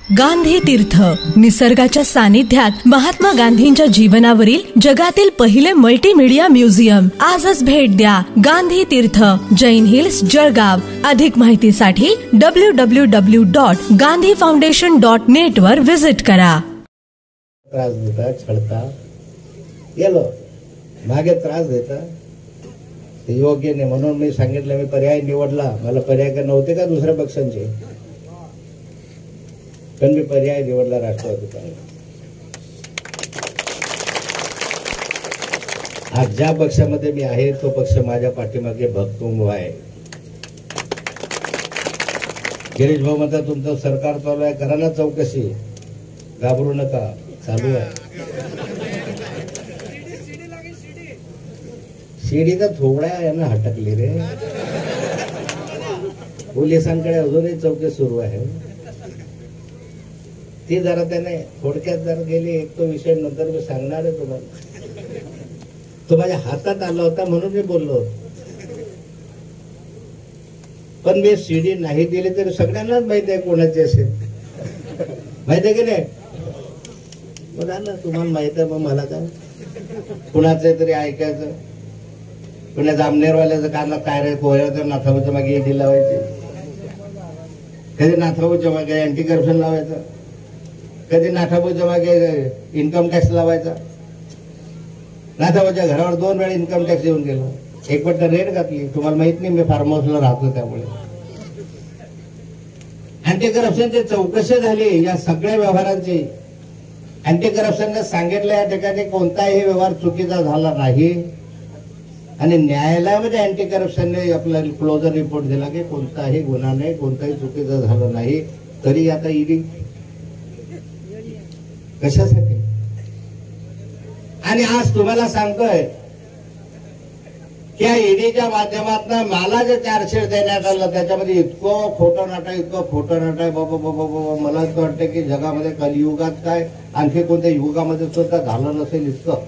गांधी तीर्थ, निसर्गाच्या सानिध्यात महात्मा गांधींच्या जीवनावरील जगातील पहिले मल्टीमीडिया म्युझियम. आजच भेट द्या. गांधी तीर्थ, जैन हिल्स, जळगाव. अधिक माहितीसाठी www.gandhifoundation.net वर विजिट करा. त्रास देता, छळता, गेलो मागे त्रास देता, ते योग्य नाही. म्हणून मी सांगितलं, मी पर्याय निवडला. मला पर्याय का नव्हते का दुसऱ्या पक्षांचे, पण मी पर्याय निवडला राष्ट्रवादी काँग्रेस. आज ज्या पक्षामध्ये मी आहे तो पक्ष माझ्या पाठीमागे भक्कम आहे. गिरीश भाऊ म्हणतात तुमचं सरकार चालू आहे, करा ना चौकशी, घाबरू नका, चालू आहे. शिडी तर थोड्या यांना हटकली रे. पोलिसांकडे अजूनही चौकशी सुरू आहे. ती जरा त्याने थोडक्यात जर गेली एक तो विषय नंतर मी सांगणार आहे तुम्हाला. तो माझ्या हातात आला होता म्हणून मी बोललो. पण मी सीडी नाही दिली तरी सगळ्यांनाच माहिती आहे कोणाची असेल, माहिती आहे की नाही. बघा ना, तुम्हाला माहित आहे, मग मला काय कुणाचं तरी ऐकायचं. पुण्या जामनेरवाल्याचं कानात काय रे पोह्याचं नाथाभाऊच्या मागे ईडी लावायची, कधी नाथाभाऊच्या मागे अँटी करप्शन लावायचं, कधी नाथाभाऊच्या मागे इन्कम टॅक्स लावायचा. नाथाभाऊच्या घरावर 2 वेळा इन्कम टॅक्स येऊन गेलो. एक पट्ट रेड घातली. तुम्हाला माहित नाही, मी फार्म हाऊसला राहतो त्यामुळे. अँटी करप्शनची चौकशी झाली. या सगळ्या व्यवहारांची अँटी करप्शनने सांगितलं या ठिकाणी कोणताही व्यवहार चुकीचा झाला नाही. आणि न्यायालयामध्ये अँटी करप्शनने आपला क्लोजर रिपोर्ट दिला की कोणताही गुन्हा नाही, कोणताही चुकीचं झालं नाही. तरी आता ईडी कशासाठी. आणि आज तुम्हाला सांगतोय की या ईडीच्या माध्यमातून मला जे चार्जशीट देण्यात आलं त्याच्यामध्ये इतकं खोटं नाटक, इतकं खोटं नाटक. बाबा बाबा बाबा, मला असं वाटतं की जगामध्ये कलियुगात काय आणखी कोणत्या युगामध्ये सुद्धा झालं नसेल इतकं.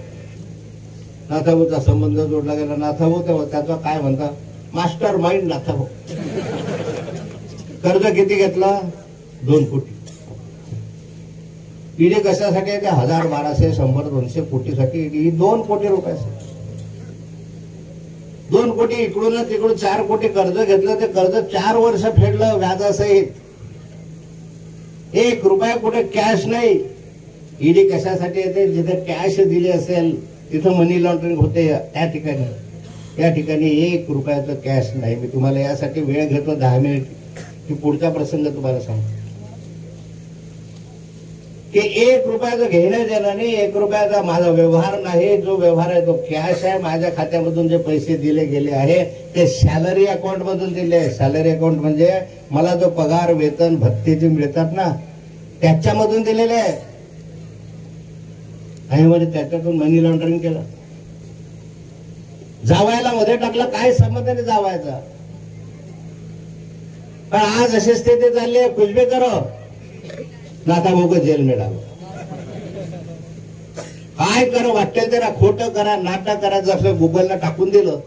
नाथाभाऊचा संबंध जोडला गेला. नाथाभाऊ तेव्हा त्याचा काय म्हणता, मास्टर माइंड नाथाभाऊ. कर्ज किती घेतला, 2 कोटी. ईडी कशासाठी आहे, 1000, 1200, 100, 200 कोटीसाठी ईडी. 2 कोटी रुपयासाठी 2 कोटी इकडून तिकडून 4 कोटी कर्ज घेतलं. ते कर्ज 4 वर्ष फेडलं व्याजासहित. 1 रुपया कुठे कॅश नाही. ईडी कशासाठी येते, जिथे कॅश दिली असेल तिथं मनी लॉन्ड्रिंग होते. त्या ठिकाणी या ठिकाणी 1 रुपयाचं कॅश नाही. मी तुम्हाला यासाठी वेळ घेतो 10 मिनिट की पुढचा प्रसंग तुम्हाला सांगतो की 1 रुपयाचं घेणं देणं नाही, 1 रुपयाचा माझा व्यवहार नाही. जो व्यवहार आहे तो कॅश आहे. माझ्या खात्यामधून जे पैसे दिले गेले आहे ते सॅलरी अकाउंट मधून दिले आहे. सॅलरी अकाउंट म्हणजे मला जो पगार, वेतन, भत्ते जे मिळतात ना त्याच्यामधून दिलेले आहे. आणि म्हणजे त्याच्यातून मनी लॉन्ड्रिंग केलं. जावायला मध्ये टाकलं, काय संबंध नाही जावायचा. पण आज अशी स्थिती चालली आहे, कुछ भी करो नाथाभाऊ को जेल में डालो. काय करो वाटेल त्याला, खोटं करा, नाटक करा. जसं गुगलला टाकून दिलं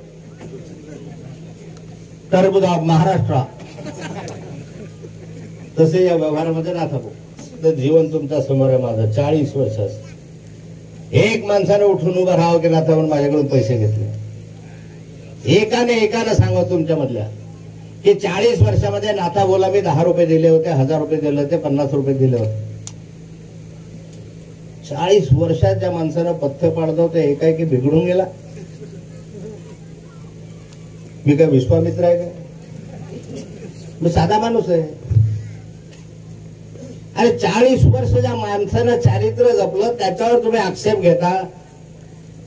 टरबूज महाराष्ट्र, तसे या व्यवहारामध्ये नाथाभाऊ. तर जीवन तुमच्या समोर आहे माझं. 40 वर्षाचं. एक माणसाने उठून उभं राहावं की नाथाभाऊ माझ्याकडून पैसे घेतले. एकाने सांगा तुमच्या मधल्या की 40 वर्षामध्ये नाथाभाऊला मी 10 रुपये दिले होते, 1000 रुपये दिले होते, 50 रुपये दिले होते. 40 वर्षात ज्या माणसानं पथ्य पाडत होते एकाएकी बिघडून गेला. मी काय विश्वामित्र आहे का, मी साधा माणूस आहे. अरे 40 वर्ष ज्या माणसानं चारित्र्य जपलं त्याच्यावर तुम्ही आक्षेप घेता.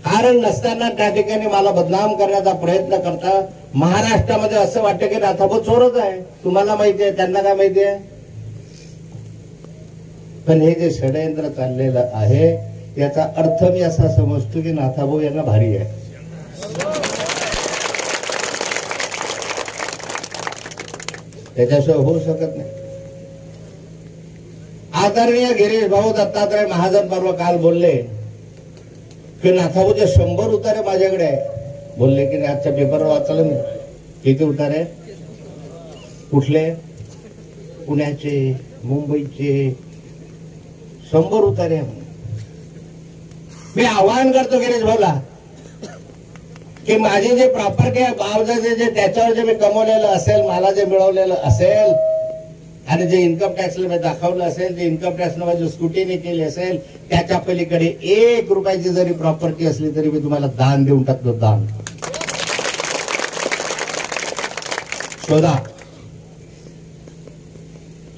कारण नसताना त्या ठिकाणी मला बदनाम करण्याचा प्रयत्न करता. महाराष्ट्रामध्ये असं वाटतं की नाथाभाऊ चोरच आहे. तुम्हाला माहिती आहे, त्यांना काय माहिती आहे. पण हे जे षडयंत्र चाललेलं आहे याचा अर्थ मी असा समजतो की नाथाभाऊ यांना भारी आहे. त्याच्याशिवाय होऊ शकत नाही. आदरणीय गिरीश भाऊ दत्तात्रय महाजन परवा काल बोलले की नाथाभाऊचे 100 उतारे माझ्याकडे आहे. बोलले की आजच्या पेपरवर वाचलं मी. किती उतारे, कुठले, पुण्याचे, मुंबईचे, 100 उतारे. मी आवाहन करतो गिरीश भाऊला की माझे जे प्रॉपर्टी आहे जे त्याच्यावर जे मी कमवलेलं असेल, मला जे मिळवलेलं असेल आणि जे इन्कम टॅक्सला मी दाखवलं असेल, जे इन्कम टॅक्सनं माझी स्कूटीने केली असेल, त्याच्या पलीकडे 1 रुपयाची जरी प्रॉपर्टी असली तरी मी तुम्हाला दान देऊन टाकतो. दान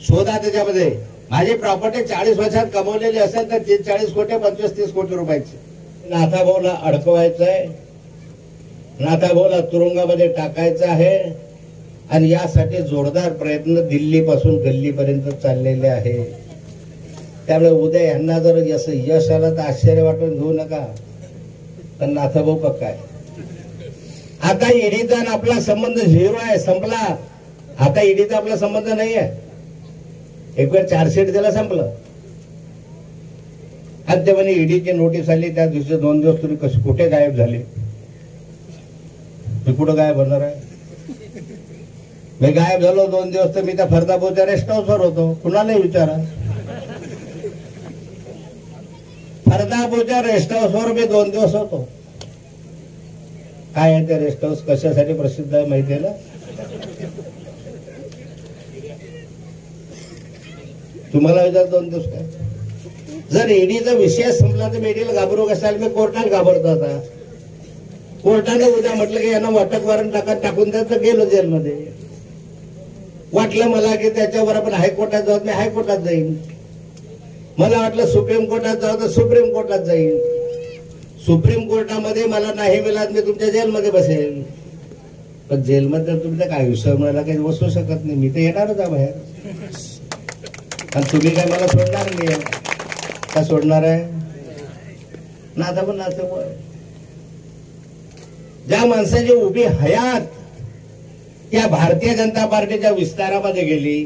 शोधा त्याच्यामध्ये. माझी प्रॉपर्टी 40 वर्षात कमवलेली असेल तर 40 कोटी 25-30 कोटी रुपयाची. नाथाभाऊला अडकवायचंय, नाथाभाऊला तुरुंगामध्ये टाकायचं आहे आणि यासाठी जोरदार प्रयत्न दिल्लीपासून गल्लीपर्यंत चाललेले आहे. त्यामुळे उद्या यांना जर यश आलं तर आश्चर्य वाटून घेऊ नका, तर नाथाभाऊ पक्का आहे. आता ईडीचा आपला संबंध 0 आहे, संपला. आता ईडीचा आपला संबंध नाही आहे. एक वेळ चार्जशीट दिला, संपलं. आणि ते म्हणे ईडीची नोटीस आली त्या दिवशी 2 दिवस तुम्ही कसे कुठे गायब झाले. मी कुठं गायब होणार आहे? मी गायब झालो 2 दिवस तर मी त्या फरदापूरच्या रेस्ट हाऊसवर होतो. कुणालाही विचारा, फरदापूरच्या रेस्ट हाऊसवर मी 2 दिवस होतो. काय आहे ते रेस्ट हाऊस, कशासाठी प्रसिद्ध आहे माहिती आहे ना? तुम्हाला विचार 2 दिवस काय? जर ईडीचा विषय संपला तर ईडीला घाबरू कशाला? मी कोर्टात घाबरतो. आता कोर्टाने उद्या म्हटलं की यांना वाटक वॉरंट टाकून द्या, तर गेलो जेलमध्ये. वाटलं मला की त्याच्यावर आपण हायकोर्टात जाऊ, मी हायकोर्टात जाईन. मला वाटलं सुप्रीम कोर्टात जाऊ तर सुप्रीम कोर्टात जाईन. सुप्रीम कोर्टामध्ये मला नाही मिळालं मी तुमच्या जेलमध्ये बसेल. पण जेलमध्ये तुमचं काय विषय मला काही बसू शकत नाही. मी तर येणारच आहे बाहेर. आणि तुम्ही काय मला सोडणार नाही. का सोडणार आहे? नाथा पण नाथाभाऊ आहे. ज्या माणसाची उभी हयात त्या भारतीय जनता पार्टीच्या विस्तारामध्ये गेली.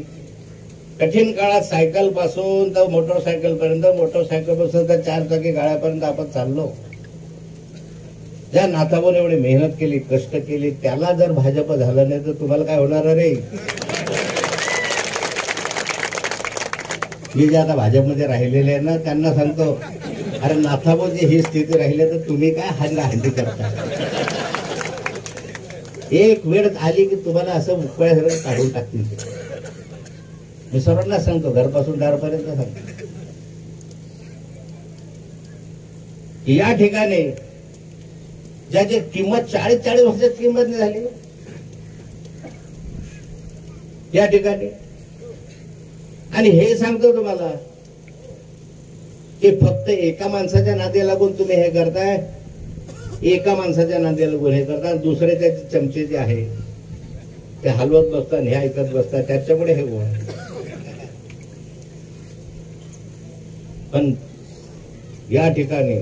कठीण काळात सायकल पासून तर मोटरसायकल पर्यंत, मोटरसायकल पासून तर 4 चाकी गाड्यापर्यंत आपण चाललो. ज्या नाथाभाऊने एवढी मेहनत केली, कष्ट केली, त्याला जर भाजप झालं नाही तर तुम्हाला काय होणार रे? मी जे आता भाजपमध्ये राहिलेले आहे ना त्यांना सांगतो, अरे नाथाभाऊची ही स्थिती राहिली तर तुम्ही काय हल्ली करता? एक वेळ आली की तुम्हाला असं मुकळ्या काढून टाकतील. मी सर्वांना सांगतो, घरपासून दारपर्यंत सांगतो. या ठिकाणी ज्याची किंमत 40 वर्षाची किंमत नाही झाली या ठिकाणी. आणि हे सांगतो तुम्हाला की फक्त एका माणसाच्या नादी लागून तुम्ही हे करताय. एका माणसाच्या नादी लागून हे करता. दुसरे त्याचे चमचे जे आहे ते हलवत बसतात, हे ऐकत बसतात, त्याच्यामुळे हे होय. पण या ठिकाणी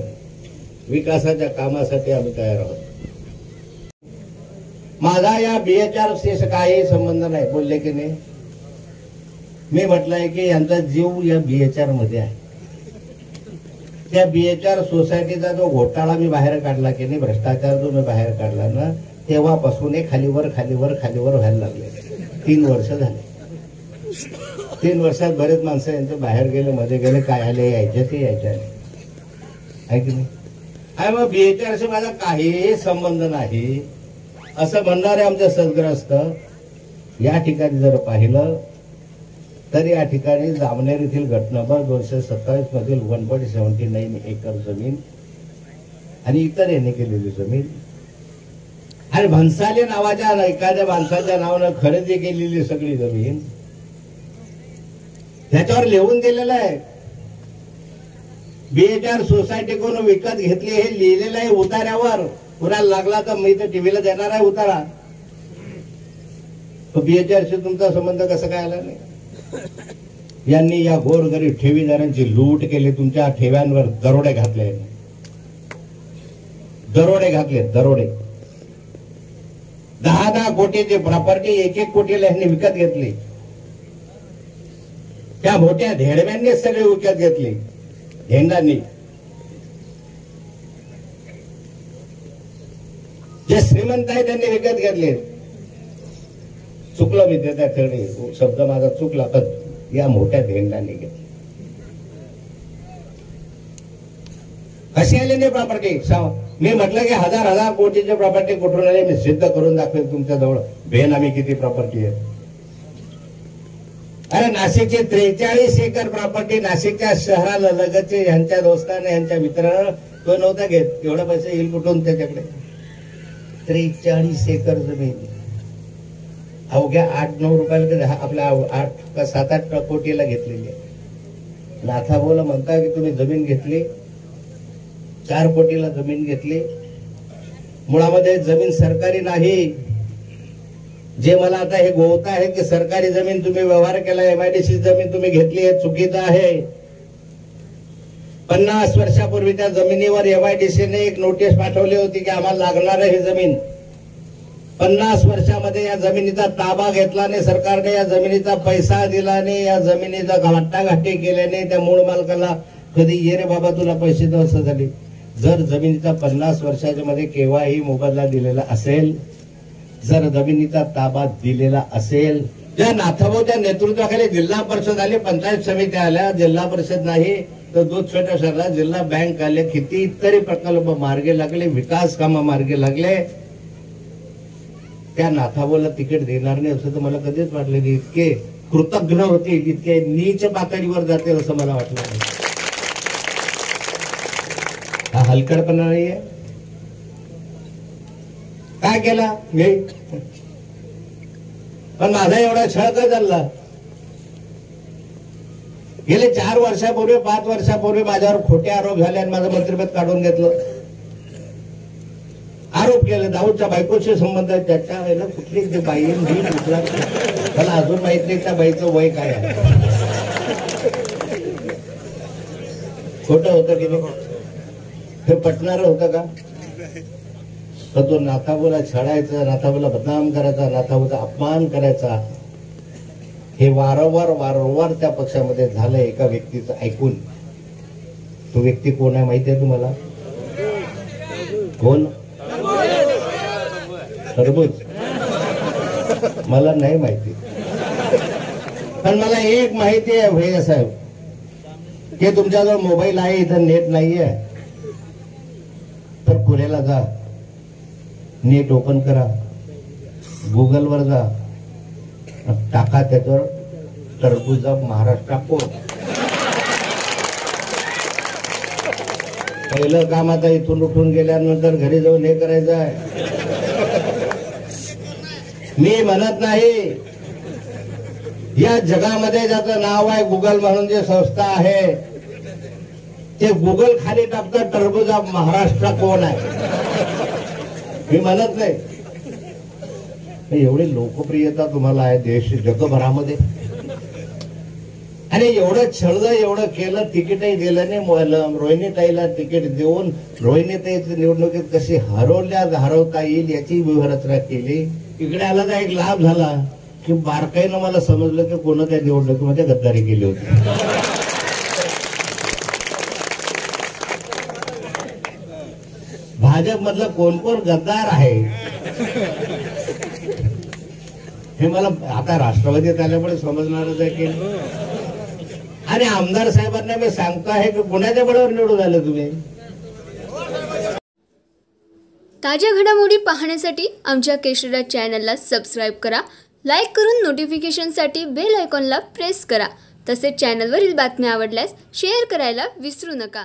विकासाच्या कामासाठी आम्ही तयार आहोत. माझा या BHR शी काही संबंध नाही. बोलले की नाही? मी म्हटलंय की यांचा जीव या BHR मध्ये आहे. त्या BHR सोसायटीचा जो घोटाळा मी बाहेर काढला की नाही, भ्रष्टाचार जो मी बाहेर काढला ना, तेव्हापासून हे खालीवर व्हायला लागले. 3 वर्ष झाले. 3 वर्षात बरेच माणसं यांचे बाहेर गेले, मध्ये गेले, काय आले, यायचे ते यायचे आहे की नाही? आणि मग BHR माझा काही संबंध नाही असं म्हणणारे आमचे सद्ग्रस्त या ठिकाणी जर पाहिलं तर या ठिकाणी जामनेर येथील गट नंबर 227 मधील 1.79 एकर जमीन आणि इतर यांनी केलेली जमीन आणि भन्साली नावाच्या एखाद्या माणसाच्या नावानं खरेदी केलेली सगळी जमीन त्याच्यावर लिहून दिलेलं आहे. BHR सोसायटी कोण विकत घेतली हे लिहिलेलं आहे उतार्यावर. कुणाला लागला तर मी तर टीव्हीला देणार आहे उतारा. BHR शी तुमचा संबंध कसा काय आला नाही? यांनी या गोरगरीब ठेवीदारांची लूट केली. तुमच्या ठेव्यांवर दरोडे घातले. दरोडे 10 कोटीची प्रॉपर्टी 1 कोटीला यांनी विकत घेतली. त्या मोठ्या धेडव्यांनी सगळे विकत घेतली. धेंडांनी जे श्रीमंत आहे त्यांनी विकत घेतले. चुकलं मी त्या ठिकाणी शब्द माझा चुकला, पण या मोठ्या धेंडांनी घेतला. कशी आली नाही प्रॉपर्टी? मी म्हटलं की हजार कोटीची प्रॉपर्टी कुठून आली, मी सिद्ध करून दाखवेन तुमच्या जवळ बेनामी किती प्रॉपर्टी आहे. अरे नाशिकची 43 एकर प्रॉपर्टी नाशिकच्या शहराला लगतचे यांच्या दोस्ताने यांच्या मित्रानं तो नव्हता घेत. एवढा पैसा येईल कुठून त्याच्याकडे? 43 एकर जमीन अवघ्या 8-9 रुपयाला आपल्या 8 का 7-8 कोटीला घेतलेली आहे. नाथाभाऊला म्हणता की तुम्ही जमीन घेतली, 4 कोटीला जमीन घेतली. मुळामध्ये जमीन सरकारी नाही. जे मला आता हे गोवत आहे की सरकारी जमीन तुम्ही व्यवहार केला, MIDC जमीन तुम्ही घेतली आहे, चुकीचं आहे. 50 वर्षापूर्वी त्या जमिनीवर MIDC ने एक नोटीस पाठवली होती की आम्हाला लागणार आहे ही जमीन. 50 वर्षामध्ये या जमिनीचा ताबा घेतला नाही सरकारने, या जमिनीचा पैसा दिला नाही, या जमिनीचा वाटाघाटी केल्याने त्या मूळ मालकाला कधी ये रे बाबा तुला पैसे दे असं झाली. जर जमिनीचा 50 वर्षाच्या मध्ये केव्हाही मोबदला दिलेला असेल, जर जमिनीचा ताबा दिलेला असेल, त्या नाथाभाऊच्या नेतृत्वाखाली जिल्हा परिषद आली, पंचायत समिती आल्या, जिल्हा परिषद नाही तर दूध छोट्या शहराला जिल्हा बँक आले, कितीतरी प्रकल्प मार्गे लागले, विकास कामं मार्गे लागले. त्या नाथाभाऊला तिकीट देणार नाही असं तर मला कधीच वाटलं नाही. इतके कृतज्ञ होते, इतके नीच पातळीवर जाते असं मला वाटलं नाही. हा हलकटपणा नाहीये. काय केला मी? पण माझा एवढा छळ का चालला? गेले 4 वर्षापूर्वी 5 वर्षापूर्वी माझ्यावर खोटे आरोप झाले आणि माझं मंत्रिपद काढून घेतलं. आरोप केले दाऊदच्या बायकोशी संबंध आहे. त्याच्या वेळेला कुठली ते बाई उठला मला अजून माहित नाही त्या बाईचं वय काय आहे. खोटं होतं की नाही? हे पटणारं होतं का? तर तो नाथाभाऊला छळायचा, नाथाभाऊला बदनाम करायचा, नाथाभाऊचा अपमान करायचा, हे वारंवार त्या पक्षामध्ये झालं एका व्यक्तीचं ऐकून. तो व्यक्ती कोण आहे माहिती आहे तुम्हाला? कोण? टरबूज? मला नाही माहिती, पण मला एक माहिती आहे भैया साहेब, की तुमच्याजवळ मोबाईल आहे, इथं नेट नाहीये तर पुण्याला जा, नेट ओपन करा, गुगलवर जा, टाका त्याच्यावर टरबूज महाराष्ट्र कोण. पहिलं काम आता इथून उठून गेल्यानंतर घरी जाऊन हे करायचं आहे. मी म्हणत नाही, या जगामध्ये ज्याचं नाव आहे गुगल म्हणून जे संस्था आहे ते गुगल खाली टाकतं टरबूज महाराष्ट्र कोण आहे. मी म्हणत नाही. एवढी लोकप्रियता तुम्हाला आहे देश जगभरामध्ये, आणि एवढं छळलं, एवढं केलं, तिकीटही दिलं नाही. रोहिणीताईला तिकीट देऊन रोहिणीताईची निवडणुकीत कशी हरवता येईल याची व्यूहरचना केली. इकडे आला तर एक लाभ झाला की बारकाईनं मला समजलं की कोण त्या निवडणुकीमध्ये गद्दारी केली होती. भाजप मधलं कोण कोण गद्दार आहे हे मला आता राष्ट्रवादीत आल्यामुळे समजणारच आहे की. आणि आमदार साहेबांना मी सांगतो आहे की कोणाच्या बळावर निवडून आले तुम्ही. ताज्या घडामोडी पाहण्यासाठी आमच्या केशरी चॅनलला सबस्क्राईब करा, लाईक करून नोटिफिकेशनसाठी बेल आयकॉनला प्रेस करा. तसेच चॅनलवरील बातम्या आवडल्यास शेअर करायला विसरू नका.